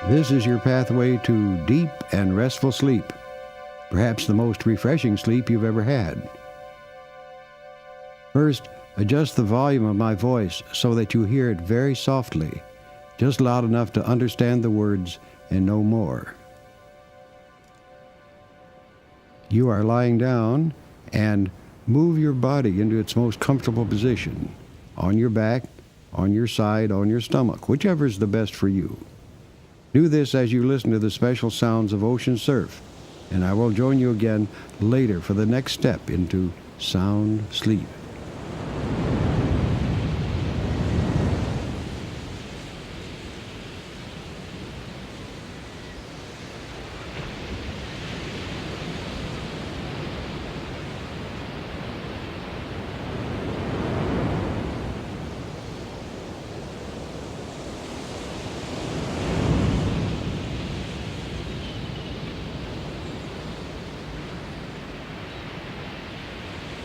This is your pathway to deep and restful sleep, perhaps the most refreshing sleep you've ever had. First, adjust the volume of my voice so that you hear it very softly, just loud enough to understand the words and no more. You are lying down, and move your body into its most comfortable position, on your back, on your side, on your stomach, whichever is the best for you. Do this as you listen to the special sounds of ocean surf, and I will join you again later for the next step into sound sleep.